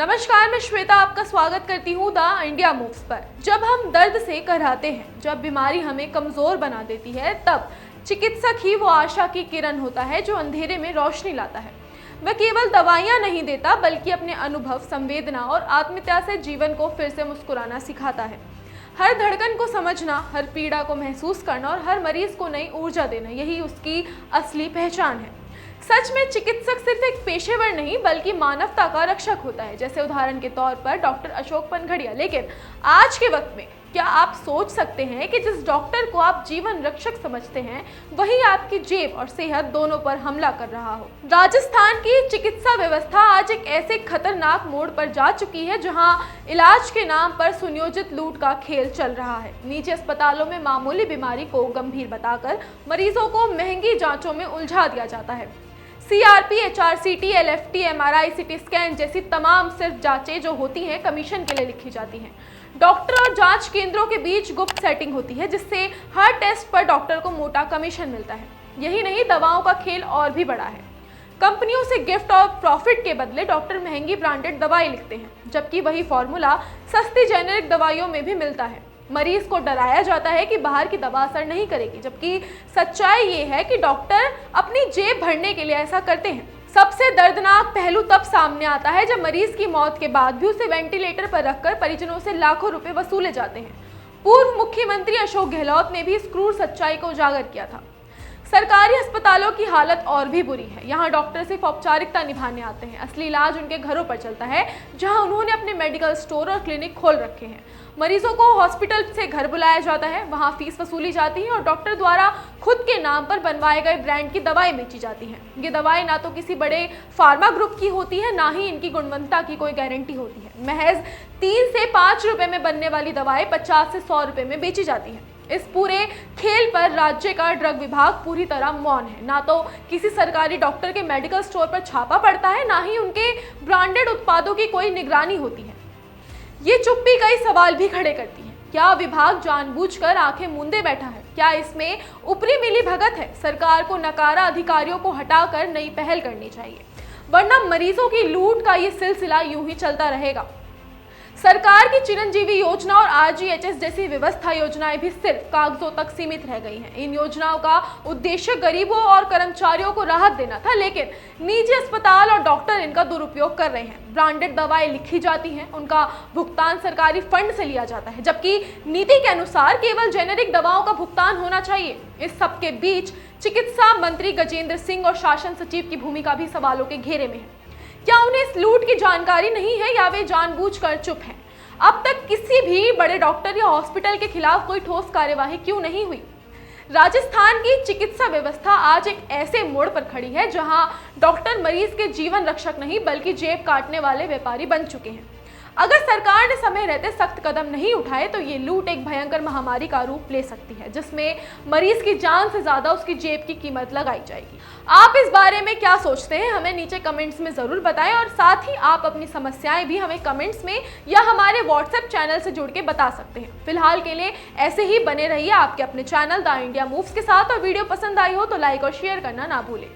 नमस्कार, मैं श्वेता आपका स्वागत करती हूँ द इंडिया मूव्स पर। जब हम दर्द से कराहते हैं, जब बीमारी हमें कमजोर बना देती है, तब चिकित्सक ही वो आशा की किरण होता है जो अंधेरे में रोशनी लाता है। वह केवल दवाइयाँ नहीं देता, बल्कि अपने अनुभव, संवेदना और आत्मीयता से जीवन को फिर से मुस्कुराना सिखाता है। हर धड़कन को समझना, हर पीड़ा को महसूस करना और हर मरीज को नई ऊर्जा देना, यही उसकी असली पहचान है। सच में चिकित्सक सिर्फ एक पेशेवर नहीं, बल्कि मानवता का रक्षक होता है, जैसे उदाहरण के तौर पर डॉक्टर अशोक पनघड़िया। लेकिन आज के वक्त में क्या आप सोच सकते हैं कि जिस डॉक्टर को आप जीवन रक्षक समझते हैं, वही आपकी जेब और सेहत दोनों पर हमला कर रहा हो। राजस्थान की चिकित्सा व्यवस्था आज एक ऐसे खतरनाक मोड़ पर जा चुकी है जहां इलाज के नाम पर सुनियोजित लूट का खेल चल रहा है। निजी अस्पतालों में मामूली बीमारी को गंभीर बताकर मरीजों को महंगी जांचों में उलझा दिया जाता है। CRP, HRCT, LFT, MRI, CT scan जैसी तमाम सिर्फ जांचें जो होती हैं, कमीशन के लिए लिखी जाती हैं। डॉक्टर और जांच केंद्रों के बीच गुप्त सेटिंग होती है, जिससे हर टेस्ट पर डॉक्टर को मोटा कमीशन मिलता है। यही नहीं, दवाओं का खेल और भी बड़ा है। कंपनियों से गिफ्ट और प्रॉफिट के बदले डॉक्टर महंगी ब्रांडेड दवाई लिखते हैं, जबकि वही फॉर्मूला सस्ती जेनेरिक दवाइयों में भी मिलता है। मरीज को डराया जाता है कि बाहर की दवा असर नहीं करेगी, जबकि सच्चाई ये है कि डॉक्टर अपनी जेब भरने के लिए ऐसा करते हैं। सबसे दर्दनाक पहलू तब सामने आता है जब मरीज की मौत के बाद भी उसे वेंटिलेटर पर रखकर परिजनों से लाखों रुपए वसूले जाते हैं। पूर्व मुख्यमंत्री अशोक गहलोत ने भी इस क्रूर सच्चाई को उजागर किया था। सरकारी अस्पतालों की हालत और भी बुरी है। यहाँ डॉक्टर सिर्फ औपचारिकता निभाने आते हैं, असली इलाज उनके घरों पर चलता है, जहाँ उन्होंने अपने मेडिकल स्टोर और क्लिनिक खोल रखे हैं। मरीजों को हॉस्पिटल से घर बुलाया जाता है, वहाँ फीस वसूली जाती है और डॉक्टर द्वारा खुद के नाम पर बनवाए गए ब्रांड की दवाएं बेची जाती हैं। ये दवाएं ना तो किसी बड़े फार्मा ग्रुप की होती है, ना ही इनकी गुणवत्ता की कोई गारंटी होती है। महज 3 से 5 रुपए में बनने वाली दवाएं 50 से 100 रुपए में बेची जाती हैं। इस पूरे खेल पर राज्य का ड्रग विभाग पूरी तरह मौन है। ना तो किसी सरकारी डॉक्टर के मेडिकल स्टोर पर छापा पड़ता है, ना ही उनके ब्रांडेड उत्पादों की कोई निगरानी होती है। ये चुप्पी कई सवाल भी खड़े करती है। क्या विभाग जानबूझकर आंखें मूंदे बैठा है? क्या इसमें ऊपरी मिली भगत है? सरकार को नकारा अधिकारियों को हटाकर नई पहल करनी चाहिए, वरना मरीजों की लूट का ये सिलसिला यूं ही चलता रहेगा। सरकार की चिरंजीवी योजना और RGHS जैसी व्यवस्था योजनाएं भी सिर्फ कागजों तक सीमित रह गई हैं। इन योजनाओं का उद्देश्य गरीबों और कर्मचारियों को राहत देना था, लेकिन निजी अस्पताल और डॉक्टर इनका दुरुपयोग कर रहे हैं। ब्रांडेड दवाएं लिखी जाती हैं, उनका भुगतान सरकारी फंड से लिया जाता है, जबकि नीति के अनुसार केवल जेनेरिक दवाओं का भुगतान होना चाहिए। इस सबके बीच चिकित्सा मंत्री गजेंद्र सिंह और शासन सचिव की भूमिका भी सवालों के घेरे में है। क्या उन्हें इस लूट की जानकारी नहीं है, या वे जानबूझकर चुप हैं? अब तक किसी भी बड़े डॉक्टर या हॉस्पिटल के खिलाफ कोई ठोस कार्यवाही क्यों नहीं हुई? राजस्थान की चिकित्सा व्यवस्था आज एक ऐसे मोड़ पर खड़ी है जहां डॉक्टर मरीज के जीवन रक्षक नहीं, बल्कि जेब काटने वाले व्यापारी बन चुके हैं। अगर सरकार ने समय रहते सख्त कदम नहीं उठाए, तो ये लूट एक भयंकर महामारी का रूप ले सकती है, जिसमें मरीज की जान से ज्यादा उसकी जेब की कीमत लगाई जाएगी। आप इस बारे में क्या सोचते हैं? हमें नीचे कमेंट्स में जरूर बताएं, और साथ ही आप अपनी समस्याएं भी हमें कमेंट्स में या हमारे WhatsApp चैनल से जुड़ के बता सकते हैं। फिलहाल के लिए ऐसे ही बने रहिए आपके अपने चैनल द इंडिया मूव्स के साथ, और वीडियो पसंद आई हो तो लाइक और शेयर करना ना भूलें।